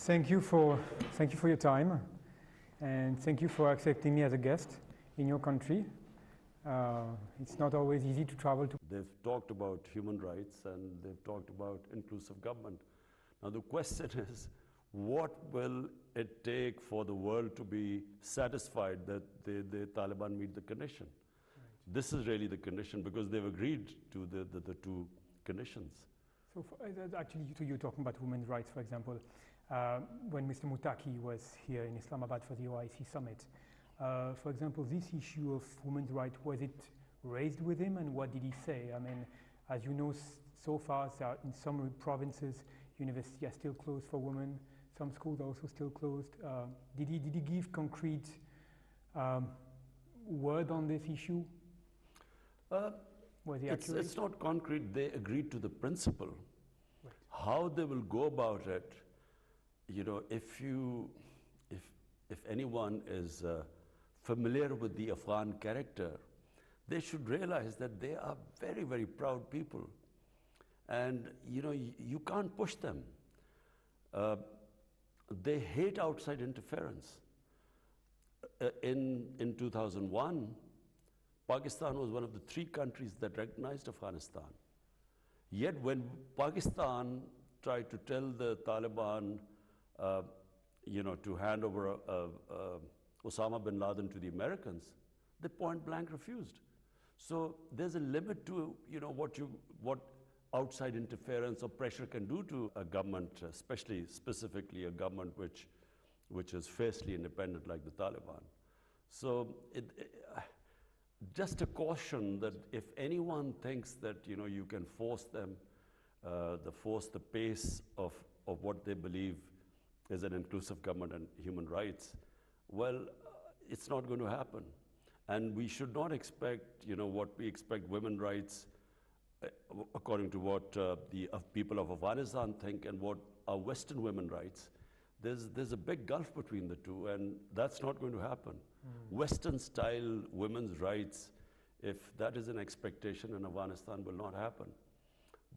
Thank you for your time, and thank you for accepting me as a guest in your country. It's not always easy to travel to. They've talked about human rights and they've talked about inclusive government. Now the question is, what will it take for the world to be satisfied that the Taliban meet the condition? Right. This is really the condition, because they've agreed to the two conditions. So actually, you're talking about women's rights, for example. When Mr. Mutaki was here in Islamabad for the OIC summit, for example, this issue of women's rights, was it raised with him, and what did he say? I mean, as you know, so far, in some provinces, universities are still closed for women. Some schools are also still closed. Did he give concrete word on this issue? Was he accurate? It's not concrete. They agreed to the principle. Right. How they will go about it, you know, if anyone is familiar with the Afghan character, they should realize that they are very, very proud people. And, you know, you can't push them. They hate outside interference. In 2001, Pakistan was one of the 3 countries that recognized Afghanistan. Yet when Pakistan tried to tell the Taliban, you know, to hand over Osama bin Laden to the Americans, they point blank refused. So there's a limit to, you know, what outside interference or pressure can do to a government, specifically a government which is fiercely independent like the Taliban. So just a caution that if anyone thinks that, you know, you can force them, the pace of what they believe is an inclusive government and human rights, well, it's not going to happen. And we should not expect, you know, what we expect women's rights, according to what the people of Afghanistan think and what are Western women's rights. There's a big gulf between the two, and that's not going to happen. Western-style women's rights, if that is an expectation in Afghanistan, will not happen.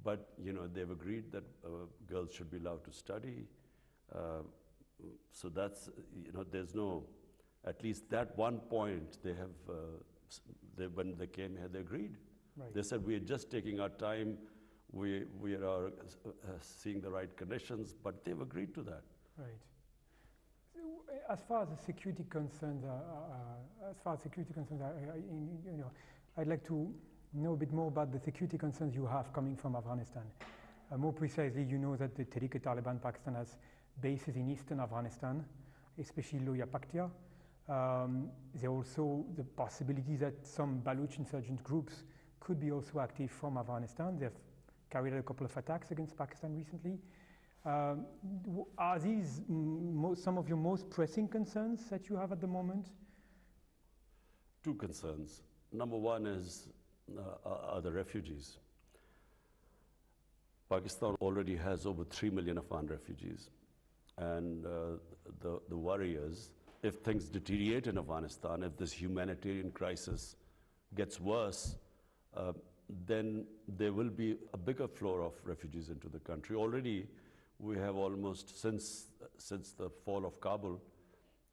But, you know, they've agreed that girls should be allowed to study. So that's, you know, there's no, at least that one point they have, when they came here, they agreed. Right. They said, we are just taking our time, we are seeing the right conditions, but they've agreed to that. Right. So, as far as the security concerns you know, I'd like to know a bit more about the security concerns you have coming from Afghanistan. More precisely, you know that the Tehrik-e-Taliban Pakistan has bases in eastern Afghanistan, especially Loya Paktia. There are also the possibility that some Baluch insurgent groups could be also active from Afghanistan. They've carried out a couple of attacks against Pakistan recently. Are these some of your most pressing concerns that you have at the moment? 2 concerns. Number one is are the refugees. Pakistan already has over 3 million Afghan refugees. And the worry is, if things deteriorate in Afghanistan, if this humanitarian crisis gets worse, then there will be a bigger flow of refugees into the country. Already, we have almost, since the fall of Kabul,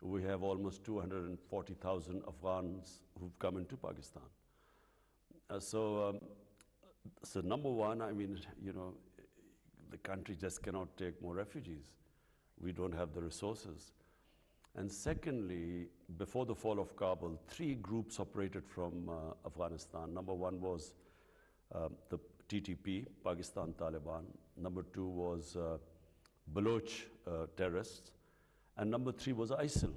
we have almost 240,000 Afghans who've come into Pakistan. So number one, I mean, you know, the country just cannot take more refugees. We don't have the resources. And secondly, before the fall of Kabul, 3 groups operated from Afghanistan. Number one was the TTP, Pakistan Taliban. Number 2 was Baloch terrorists. And number 3 was ISIL.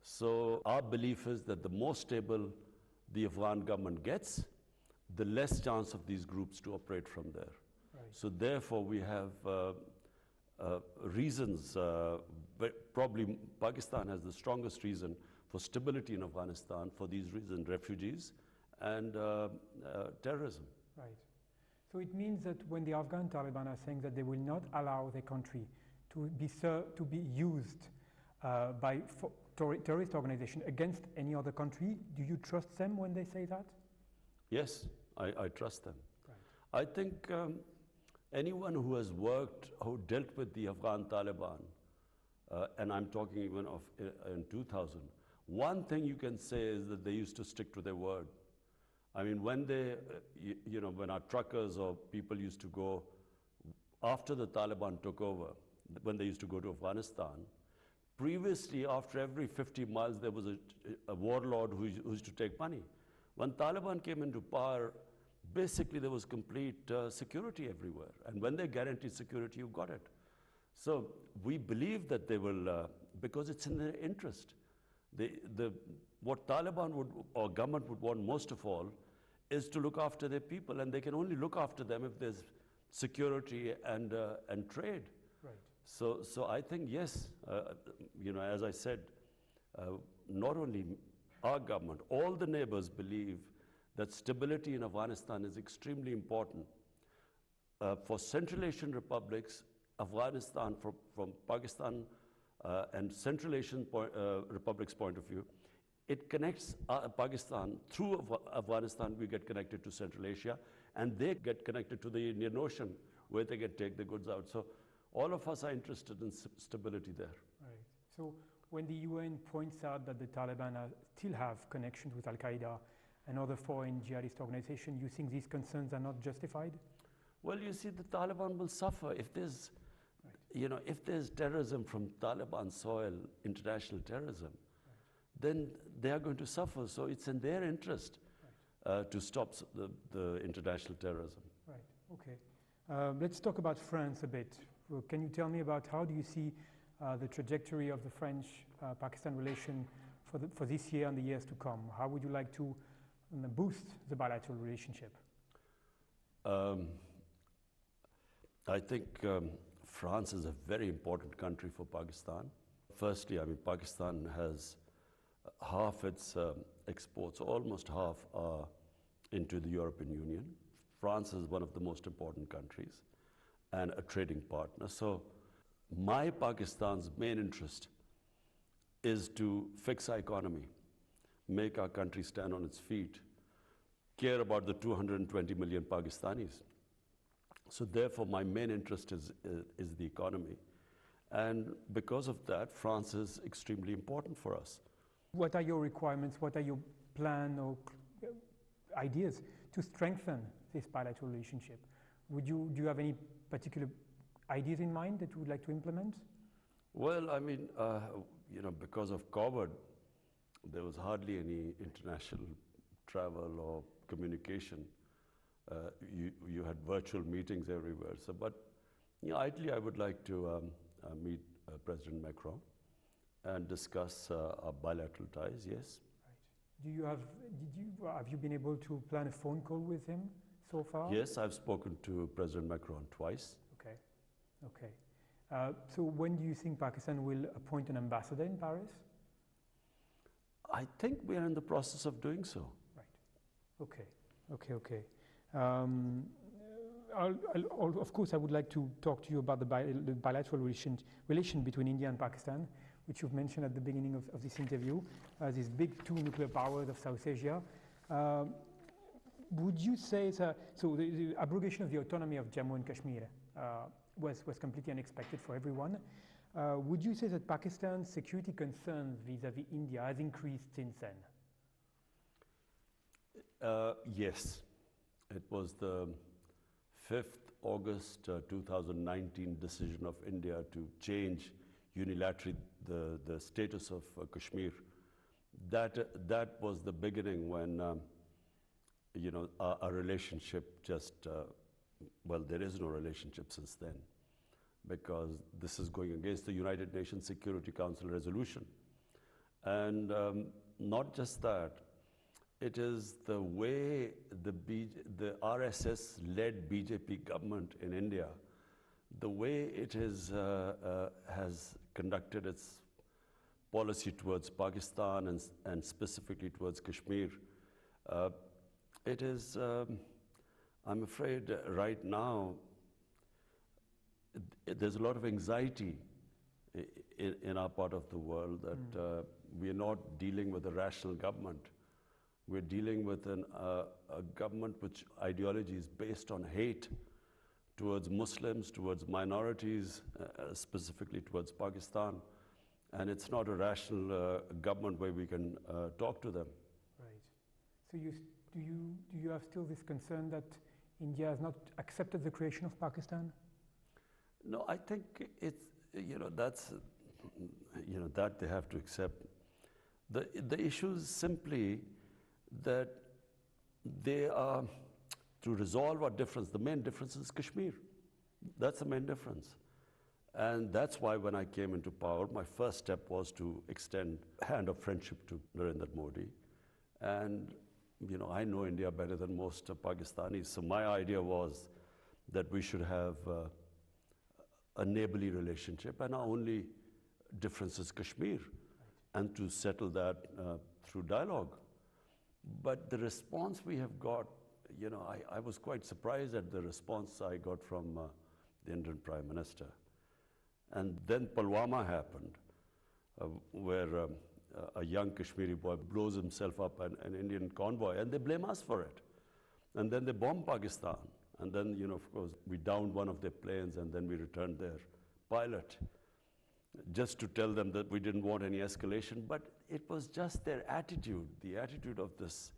So our belief is that the more stable the Afghan government gets, the less chance of these groups to operate from there. Right. So therefore we have reasons, but probably Pakistan has the strongest reason for stability in Afghanistan for these reasons: refugees and terrorism. Right. So it means that when the Afghan Taliban are saying that they will not allow their country to be used by terrorist organizations against any other country, do you trust them when they say that? Yes, I trust them. Right. I think anyone who has worked, who dealt with the Afghan Taliban, and I'm talking even of in 2000, one thing you can say is that they used to stick to their word. I mean, when they, when our truckers or people used to go, after the Taliban took over, when they used to go to Afghanistan, previously, after every 50 miles, there was a warlord who used to take money. When Taliban came into power, basically there was complete security everywhere. And when they guaranteed security, you got it. So we believe that they will, because it's in their interest. What Taliban would, or government would want most of all, is to look after their people, and they can only look after them if there's security and trade. Right. So I think, yes, as I said, not only our government, all the neighbors believe that stability in Afghanistan is extremely important. For Central Asian republics, Afghanistan, from Pakistan and Central Asian republics' point of view, it connects Pakistan. Through Afghanistan, we get connected to Central Asia, and they get connected to the Indian Ocean, where they can take the goods out. So all of us are interested in stability there. Right. So when the UN points out that the Taliban still have connections with Al-Qaeda and other foreign jihadist organizations, you think these concerns are not justified? Well, you see, the Taliban will suffer if there's, right. If there's terrorism from Taliban soil, international terrorism, then they are going to suffer. So it's in their interest to stop the international terrorism. Right, okay. Let's talk about France a bit. Can you tell me about how do you see the trajectory of the French-Pakistan relation for this year and the years to come? How would you like to boost the bilateral relationship? I think France is a very important country for Pakistan. Firstly, I mean, Pakistan has half its exports, almost half, are into the European Union. France is one of the most important countries and a trading partner. So my Pakistan's main interest is to fix our economy, make our country stand on its feet, care about the 220 million Pakistanis. So therefore, my main interest is the economy. And because of that, France is extremely important for us. What are your requirements? What are your plans or ideas to strengthen this bilateral relationship? Do you have any particular ideas in mind that you would like to implement? Well, I mean, because of COVID, there was hardly any international travel or communication. You had virtual meetings everywhere. So, but ideally, I would like to meet President Macron and discuss our bilateral ties. Yes. Right. Have you been able to plan a phone call with him so far? Yes, I've spoken to President Macron twice. Okay. Okay. So when do you think Pakistan will appoint an ambassador in Paris? I think we are in the process of doing so. Right. Okay. Of course, I would like to talk to you about the bilateral relation between India and Pakistan, which you've mentioned at the beginning of this interview, these big two nuclear powers of South Asia. Would you say, so the abrogation of the autonomy of Jammu and Kashmir was completely unexpected for everyone. Would you say that Pakistan's security concerns vis-à-vis India has increased since then? Yes. It was the 5th August 2019 decision of India to change unilaterally the status of Kashmir. That was the beginning when, our relationship just, well, there is no relationship since then, because this is going against the United Nations Security Council resolution. And not just that, it is the way the RSS-led BJP government in India, the way it is, has conducted its policy towards Pakistan and specifically towards Kashmir. It is, I'm afraid right now, there's a lot of anxiety in our part of the world that we are not dealing with a rational government. We're dealing with a government which ideology is based on hate towards Muslims, towards minorities, specifically towards Pakistan. And it's not a rational government where we can talk to them. Right. So do you have still this concern that India has not accepted the creation of Pakistan? No, I think it's, that's, that they have to accept. The issue is simply that they are, to resolve our difference, the main difference is Kashmir. That's the main difference. And that's why when I came into power, my first step was to extend a hand of friendship to Narendra Modi. And, I know India better than most Pakistanis. So my idea was that we should have a neighborly relationship, and our only difference is Kashmir, and to settle that through dialogue. But the response we have got, I was quite surprised at the response I got from the Indian Prime Minister. And then Pulwama happened, where a young Kashmiri boy blows himself up an Indian convoy, and they blame us for it. And then they bomb Pakistan. And then, of course, we downed one of their planes, and then we returned their pilot, just to tell them that we didn't want any escalation. But it was just their attitude, the attitude of this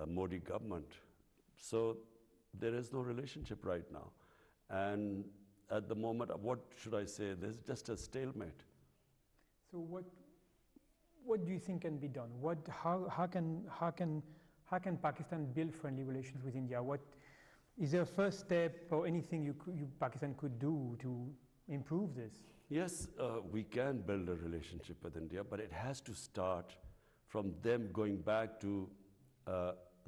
Modi government. So there is no relationship right now. And at the moment, what should I say? There's just a stalemate. So what do you think can be done? How can Pakistan build friendly relations with India? Is there a first step or anything Pakistan could do to improve this? Yes, we can build a relationship with India, but it has to start from them going back to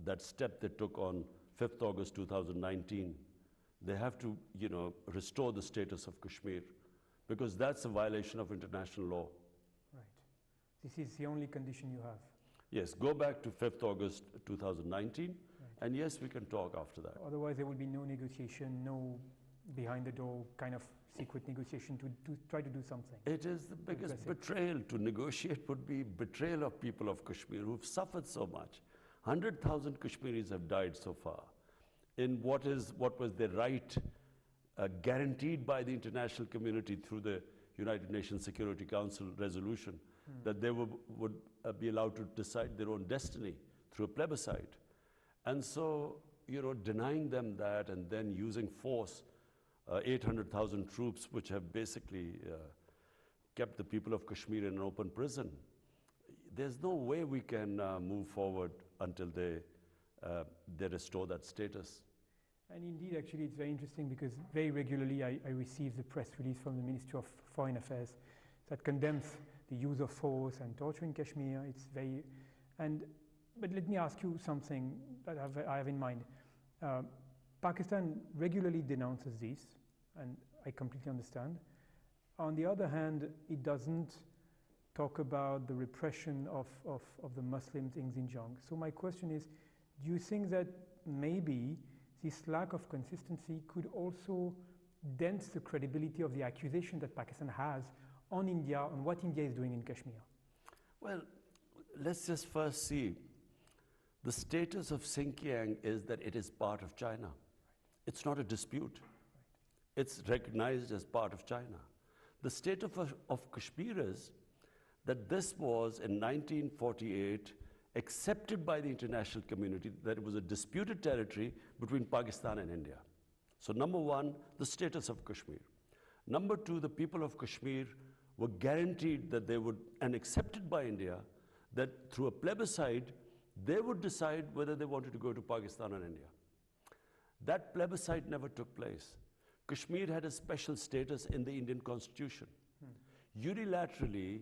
that step they took on 5th August 2019. They have to, restore the status of Kashmir, because that's a violation of international law. Right. This is the only condition you have. Yes, go back to 5th August 2019, and yes, we can talk after that. Otherwise, there will be no negotiation, no behind the door kind of secret negotiation to try to do something. It is the biggest betrayal. To negotiate would be betrayal of people of Kashmir who've suffered so much. 100,000 Kashmiris have died so far in what was their right guaranteed by the international community through the United Nations Security Council resolution, that they would be allowed to decide their own destiny through a plebiscite. And so, denying them that and then using force, 800,000 troops, which have basically kept the people of Kashmir in an open prison. There's no way we can move forward until they restore that status. And indeed, actually, it's very interesting because very regularly I receive the press release from the Ministry of Foreign Affairs that condemns the use of force and torture in Kashmir. But let me ask you something that I have in mind. Pakistan regularly denounces this, and I completely understand. On the other hand, it doesn't talk about the repression of the Muslims in Xinjiang. So my question is, do you think that maybe this lack of consistency could also dent the credibility of the accusation that Pakistan has on India, on what India is doing in Kashmir? Well, let's just first see. The status of Xinjiang is that it is part of China. It's not a dispute. It's recognized as part of China. The state of Kashmir is that this was, in 1948, accepted by the international community, that it was a disputed territory between Pakistan and India. So number one, the status of Kashmir. Number two, the people of Kashmir were guaranteed that they would, and accepted by India, that through a plebiscite, they would decide whether they wanted to go to Pakistan or India. That plebiscite never took place. Kashmir had a special status in the Indian Constitution. Unilaterally,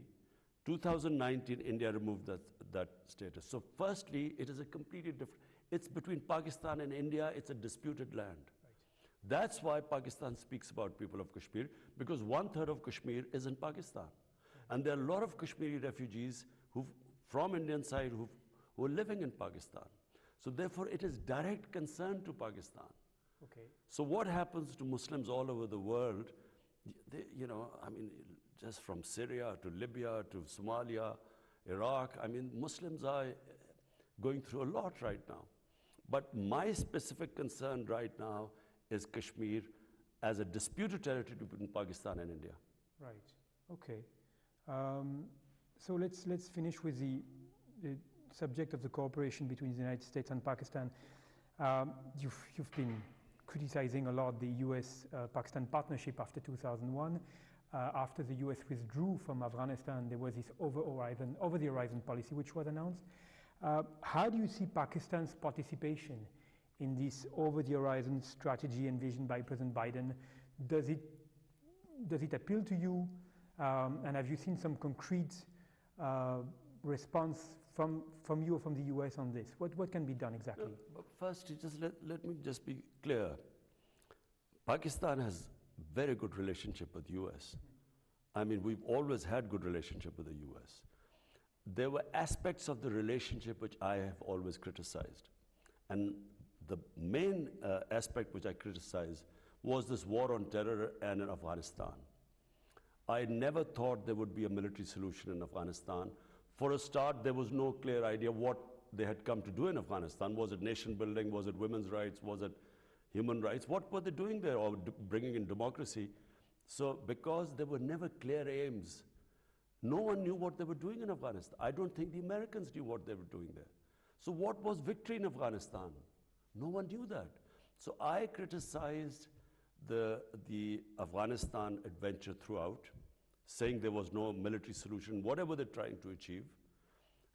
2019, India removed that status. So firstly, it is a completely different, it's between Pakistan and India, it's a disputed land. Right. That's why Pakistan speaks about people of Kashmir, because 1/3 of Kashmir is in Pakistan. Right. And there are a lot of Kashmiri refugees from Indian side who are living in Pakistan. So therefore, it is direct concern to Pakistan. Okay. So what happens to Muslims all over the world, just from Syria to Libya to Somalia, Iraq, Muslims are going through a lot right now. But my specific concern right now is Kashmir, as a disputed territory between Pakistan and India. Right. Okay. So let's finish with the subject of the cooperation between the United States and Pakistan. You've been criticizing a lot the U.S.-Pakistan partnership after 2001. After the U.S. withdrew from Afghanistan, there was this over-the-horizon policy which was announced. How do you see Pakistan's participation in this over-the-horizon strategy envisioned by President Biden? Does it appeal to you? And have you seen some concrete response from you or from the US on this? What can be done exactly? No, first, let me just be clear. Pakistan has very good relationship with US. I mean, we've always had good relationship with the US. There were aspects of the relationship which I have always criticized. And the main aspect which I criticized was this war on terror and in Afghanistan. I never thought there would be a military solution in Afghanistan. For a start, there was no clear idea what they had come to do in Afghanistan. Was it nation building? Was it women's rights? Was it human rights? What were they doing there, or bringing in democracy? So because there were never clear aims, no one knew what they were doing in Afghanistan. I don't think the Americans knew what they were doing there. So what was victory in Afghanistan? No one knew that. So I criticized the Afghanistan adventure throughout, saying there was no military solution, whatever they're trying to achieve.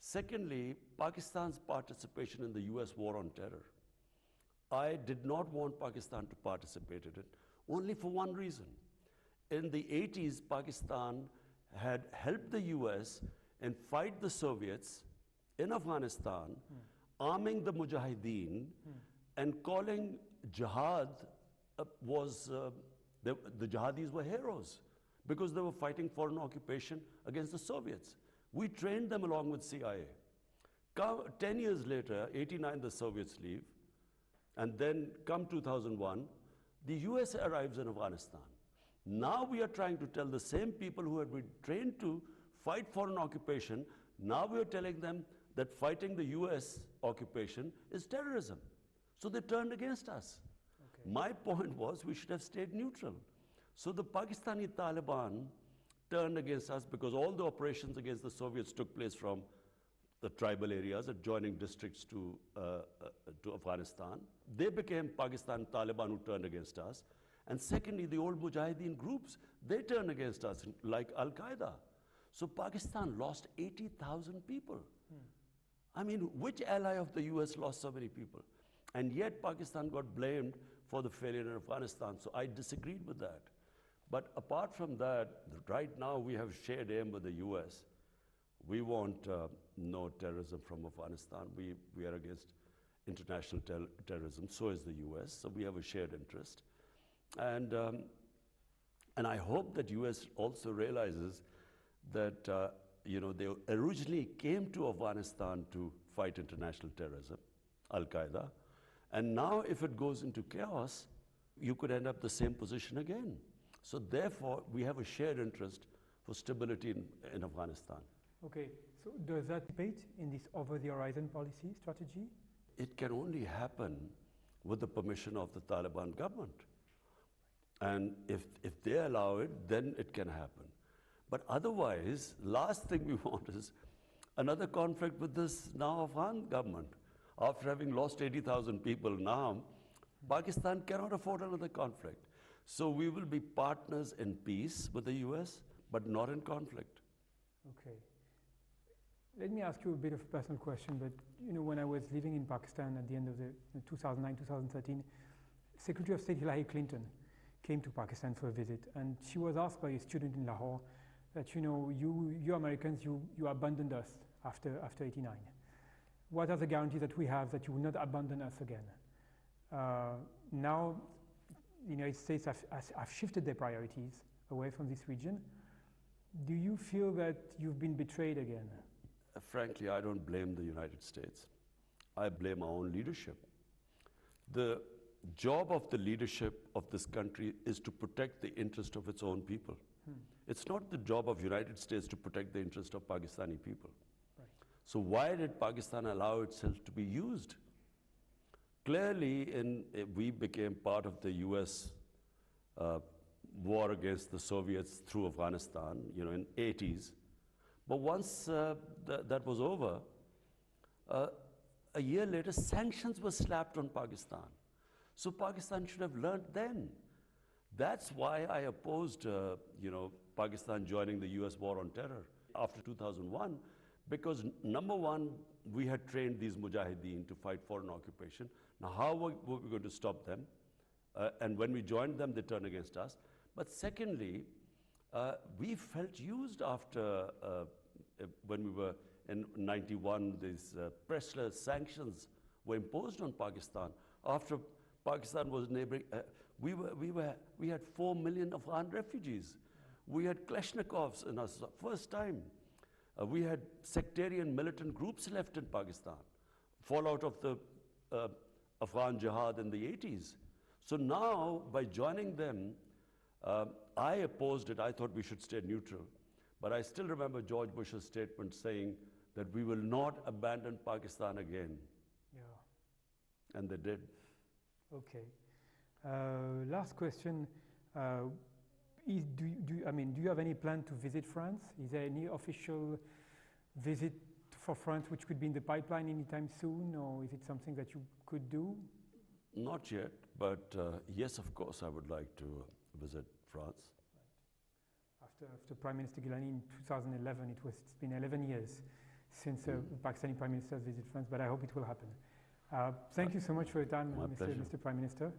Secondly, Pakistan's participation in the US war on terror. I did not want Pakistan to participate in it, only for one reason. In the 80s, Pakistan had helped the US and fight the Soviets in Afghanistan, arming the Mujahideen, and calling jihad the jihadis were heroes because they were fighting foreign occupation against the Soviets. We trained them along with CIA. 10 years later, 89, the Soviets leave, and then come 2001, the US arrives in Afghanistan. Now we are trying to tell the same people who had been trained to fight foreign occupation, now we are telling them that fighting the US occupation is terrorism. So they turned against us. Okay. My point was we should have stayed neutral. So the Pakistani Taliban turned against us because all the operations against the Soviets took place from the tribal areas, adjoining districts to Afghanistan. They became Pakistan Taliban who turned against us. And secondly, the old Mujahideen groups, they turned against us, like Al-Qaeda. So Pakistan lost 80,000 people. I mean, which ally of the US lost so many people? And yet Pakistan got blamed for the failure in Afghanistan. So I disagreed with that. But apart from that, right now we have shared aim with the US. We want no terrorism from Afghanistan. We are against international terrorism. So is the US. So we have a shared interest. And I hope that US also realizes that they originally came to Afghanistan to fight international terrorism, Al-Qaeda. And now if it goes into chaos, you could end up the same position again. So therefore, we have a shared interest for stability in Afghanistan. Okay, so does that debate in this over-the-horizon policy strategy? It can only happen with the permission of the Taliban government. And if they allow it, then it can happen. But otherwise, last thing we want is another conflict with this now Afghan government. After having lost 80,000 people now, Pakistan cannot afford another conflict. So we will be partners in peace with the US, but not in conflict. Okay. Let me ask you a bit of a personal question, but when I was living in Pakistan at the end of the 2009, 2013, Secretary of State Hillary Clinton came to Pakistan for a visit, and she was asked by a student in Lahore that, you Americans, you abandoned us after 89. What are the guarantees that we have that you will not abandon us again? Now, the United States have shifted their priorities away from this region. Do you feel that you've been betrayed again? Frankly, I don't blame the United States. I blame our own leadership. The job of the leadership of this country is to protect the interest of its own people. It's not the job of the United States to protect the interest of Pakistani people. Right. So why did Pakistan allow itself to be used? Clearly, we became part of the US war against the Soviets through Afghanistan, you know, in 80s. But once that was over, a year later, sanctions were slapped on Pakistan. So Pakistan should have learned then. That's why I opposed, you know, Pakistan joining the US war on terror after 2001, because number one, we had trained these mujahideen to fight foreign occupation. Now, how were we going to stop them? And when we joined them, they turned against us. But secondly, we felt used after, when we were in 91, these pressless sanctions were imposed on Pakistan. After Pakistan was neighboring, we had 4 million Afghan refugees. We had Kalashnikovs in our first time. We had sectarian militant groups left in Pakistan, fallout of the Afghan jihad in the 80s. So now, by joining them, I opposed it. I thought we should stay neutral. But I still remember George Bush's statement saying that we will not abandon Pakistan again. Yeah. And they did. Okay. Last question. Do you have any plan to visit France? Is there any official visit for France which could be in the pipeline anytime soon, or is it something that you could do? Not yet, but yes, of course, I would like to visit France. Right. After Prime Minister Gilani in 2011, it's been 11 years since the Pakistani Prime Minister has visited France, but I hope it will happen. Thank you so much for your time, Mr. Prime Minister.